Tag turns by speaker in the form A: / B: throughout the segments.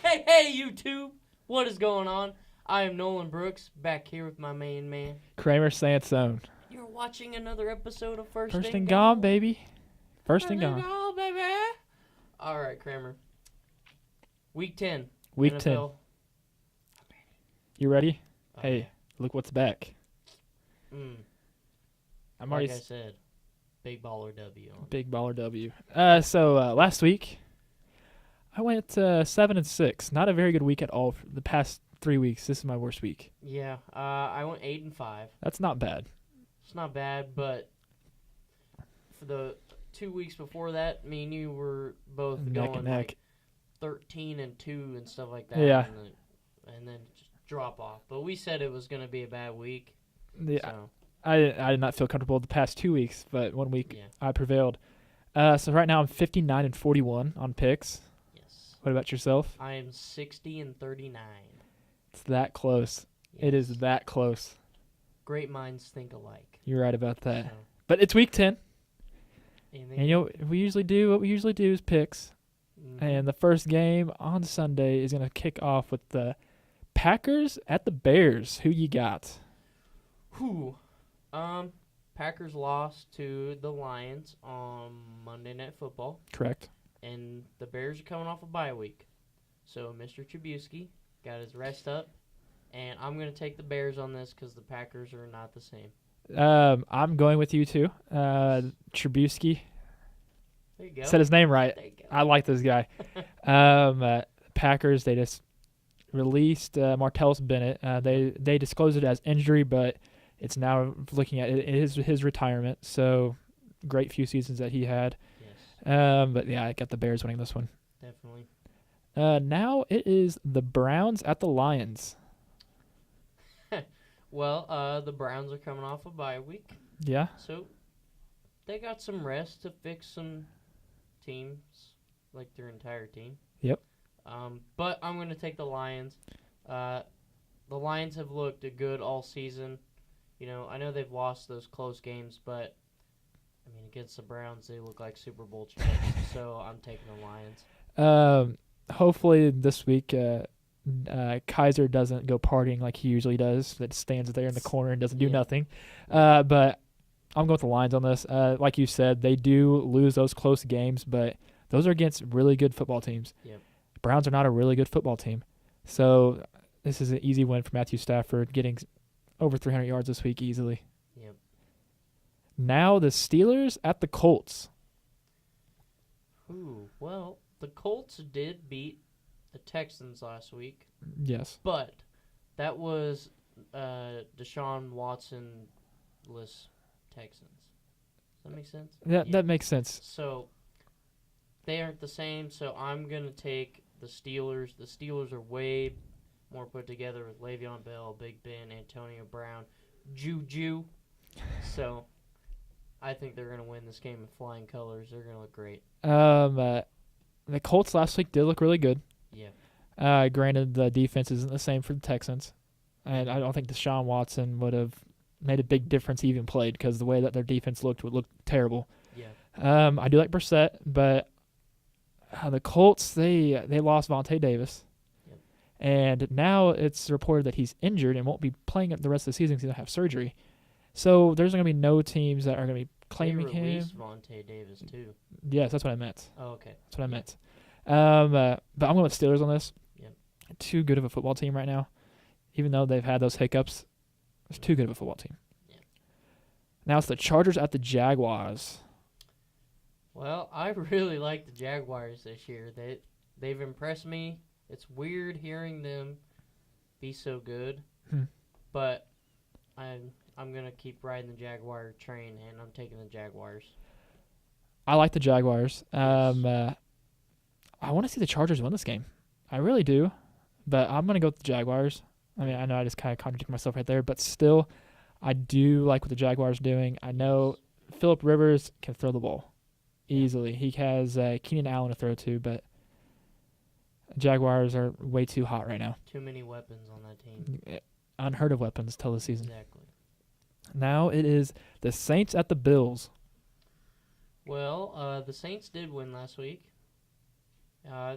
A: Hey, YouTube! What is going on? I am Nolan Brooks, back here with my main man.
B: Kramer Sansone.
A: You're watching another episode of First
B: And Gone, baby. First and
A: and
B: Gone.
A: Gone, baby. All right, Kramer. Week 10.
B: Week
A: NFL.
B: 10. You ready?
A: Oh,
B: Hey, look what's back. I'm already
A: like I said, big baller W.
B: big baller W. So last week, I went 7-6. Not a very good week at all. For the past 3 weeks, this is my worst week.
A: Yeah, I went 8-5.
B: That's not bad.
A: It's not bad, but for the 2 weeks before that, me and you were both
B: Neck
A: going
B: and neck.
A: like 13-2 and stuff like that.
B: Yeah.
A: And then just drop off. But we said it was going to be a bad week.
B: Yeah,
A: So,
B: I did not feel comfortable the past 2 weeks, but 1 week
A: yeah.
B: I prevailed. So right now I'm 59-41 on picks.
A: Yes.
B: What about yourself?
A: I am 60-39.
B: It's that close. It is that close.
A: Great minds think alike.
B: You're right about that.
A: So,
B: But it's week 10.
A: anything?
B: And what we usually do is picks.
A: Mhm.
B: And the first game on Sunday is going to kick off with the Packers at the Bears. Who you got?
A: Whew. Packers lost to the Lions on Monday Night Football.
B: Correct.
A: And the Bears are coming off a bye week. So Mr. Trubisky got his rest up. And I'm going to take the Bears on this because the Packers are not the same.
B: I'm going with you too. Trubisky.
A: There you go.
B: Said his name right.
A: There you go.
B: I like this guy. Packers, they just released Martellus Bennett. They disclosed it as injury, but it's now looking at it is his retirement. So great few seasons that he had.
A: Yes,
B: But yeah, I got the Bears winning this one.
A: definitely.
B: Now it is the Browns at the Lions.
A: Well, the Browns are coming off a bye week.
B: Yeah.
A: So they got some rest to fix some teams, like their entire team.
B: Yep.
A: But I'm going to take the Lions. The Lions have looked good all season. You know, I know they've lost those close games, but I mean, against the Browns, they look like Super Bowl champs. So I'm taking the Lions.
B: Hopefully this week Kaiser doesn't go partying like he usually does. That stands there in the corner and doesn't do
A: Yeah.
B: nothing. But I'm going with the Lions on this. Like you said, they do lose those close games, but those are against really good football teams.
A: Yep.
B: Browns are not a really good football team. So this is an easy win for Matthew Stafford, getting over 300 yards this week easily.
A: Yep.
B: Now the Steelers at the Colts.
A: Ooh, well, the Colts did beat the Texans last week,
B: Yes.
A: but that was Deshaun Watson-less Texans. Does that make sense?
B: Yeah,
A: Yeah.
B: that makes sense.
A: So they aren't the same, so I'm going to take the Steelers. The Steelers are way more put together with Le'Veon Bell, Big Ben, Antonio Brown, Juju. So I think they're going to win this game in flying colors. They're going to look great.
B: The Colts last week did look really good.
A: Yeah.
B: Granted, the defense isn't the same for the Texans, and I don't think Deshaun Watson would have made a big difference even played because the way that their defense looked would look terrible.
A: Yeah.
B: I do like Brissett, but the Colts, they lost Vontae Davis.
A: Yep.
B: And now it's reported that he's injured and won't be playing the rest of the season because he's going to have surgery. So there's going to be no teams that are going to be claiming
A: they
B: him.
A: released Vontae Davis, too.
B: Yes, that's what I meant.
A: Oh, okay.
B: That's what I meant. But I'm going with Steelers on this.
A: Yep.
B: Too good of a football team right now. Even though they've had those hiccups, it's too good of a football team.
A: Yep.
B: Now it's the Chargers at the Jaguars.
A: Well, I really like the Jaguars this year. They've impressed me. It's weird hearing them be so good, but I'm gonna keep riding the Jaguar train, and I'm taking the Jaguars.
B: I like the Jaguars. I want to see the Chargers win this game. I really do, but I'm gonna go with the Jaguars. I mean, I know I just kind of contradict myself right there, but still, I do like what the Jaguars are doing. I know Phillip Rivers can throw the ball. easily. He has Keenan Allen to throw to, but Jaguars are way too hot right now.
A: Too many weapons on that team.
B: Unheard of weapons till the season.
A: Exactly.
B: Now it is the Saints at the Bills.
A: Well, the Saints did win last week.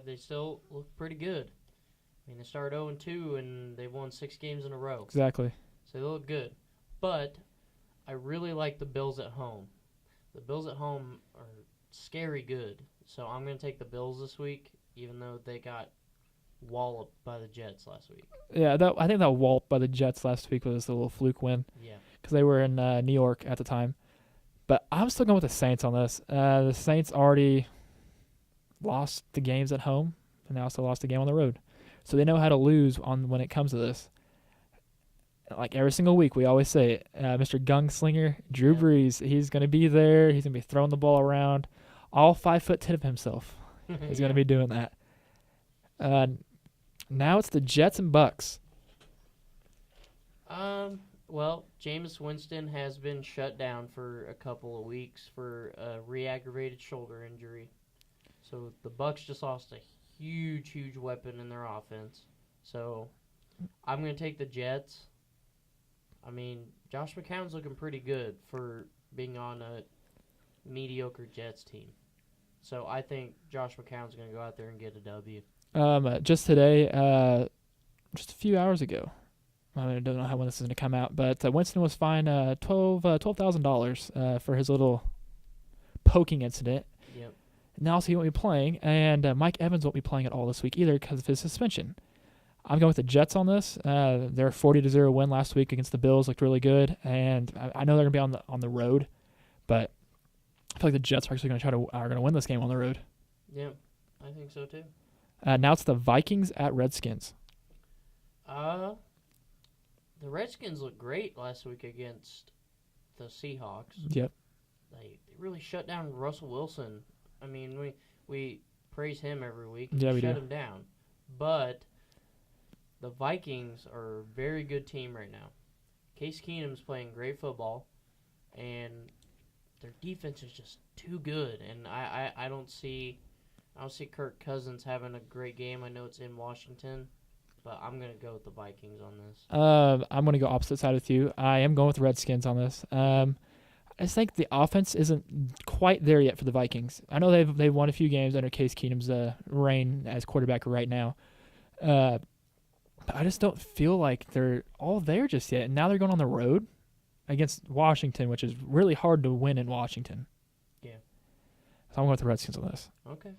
A: They still look pretty good. I mean, they started 0-2, and they've won 6 games in a row.
B: Exactly.
A: So they look good. But I really like the Bills at home. The Bills at home are scary good. So I'm going to take the Bills this week, even though they got walloped by the Jets last week.
B: Yeah, I think that wallop by the Jets last week was a little fluke win.
A: Yeah.
B: Because they were in New York at the time. But I'm still going with the Saints on this. The Saints already lost the games at home, and they also lost the game on the road. So they know how to lose when it comes to this. Like every single week, we always say it. Mr. Gunslinger, Drew Brees, he's going to be there. He's going to be throwing the ball around. All 5'10" of himself. He's going to be doing that. Now it's the Jets and Bucks.
A: Well, Jameis Winston has been shut down for a couple of weeks for a re-aggravated shoulder injury. So the Bucks just lost a huge weapon in their offense. So I'm going to take the Jets. I mean, Josh McCown's looking pretty good for being on a mediocre Jets team. So I think Josh McCown's going to go out there and get a W.
B: Just today, just a few hours ago, I don't know when this is going to come out, but Winston was fined $12,000 for his little poking incident.
A: Yep.
B: Now he won't be playing, and Mike Evans won't be playing at all this week either because of his suspension. I'm going with the Jets on this. Their 40-0 win last week against the Bills looked really good, and I know they're going to be on the road, but I feel like the Jets are actually going to win this game on the road.
A: Yeah, I think so too.
B: Now it's the Vikings at Redskins.
A: The Redskins looked great last week against the Seahawks.
B: Yep.
A: They really shut down Russell Wilson. I mean, we praise him every week.
B: Yeah, we
A: shut
B: do.
A: him down. But the Vikings are a very good team right now. Case Keenum's playing great football, and their defense is just too good. And I don't see Kirk Cousins having a great game. I know it's in Washington, but I'm going to go with the Vikings on this.
B: I'm going to go opposite side with you. I am going with the Redskins on this. I just think the offense isn't quite there yet for the Vikings. I know they've won a few games under Case Keenum's reign as quarterback right now. But I just don't feel like they're all there just yet. And now they're going on the road against Washington, which is really hard to win in Washington.
A: Yeah.
B: So I'm going with the Redskins on this.
A: Okay.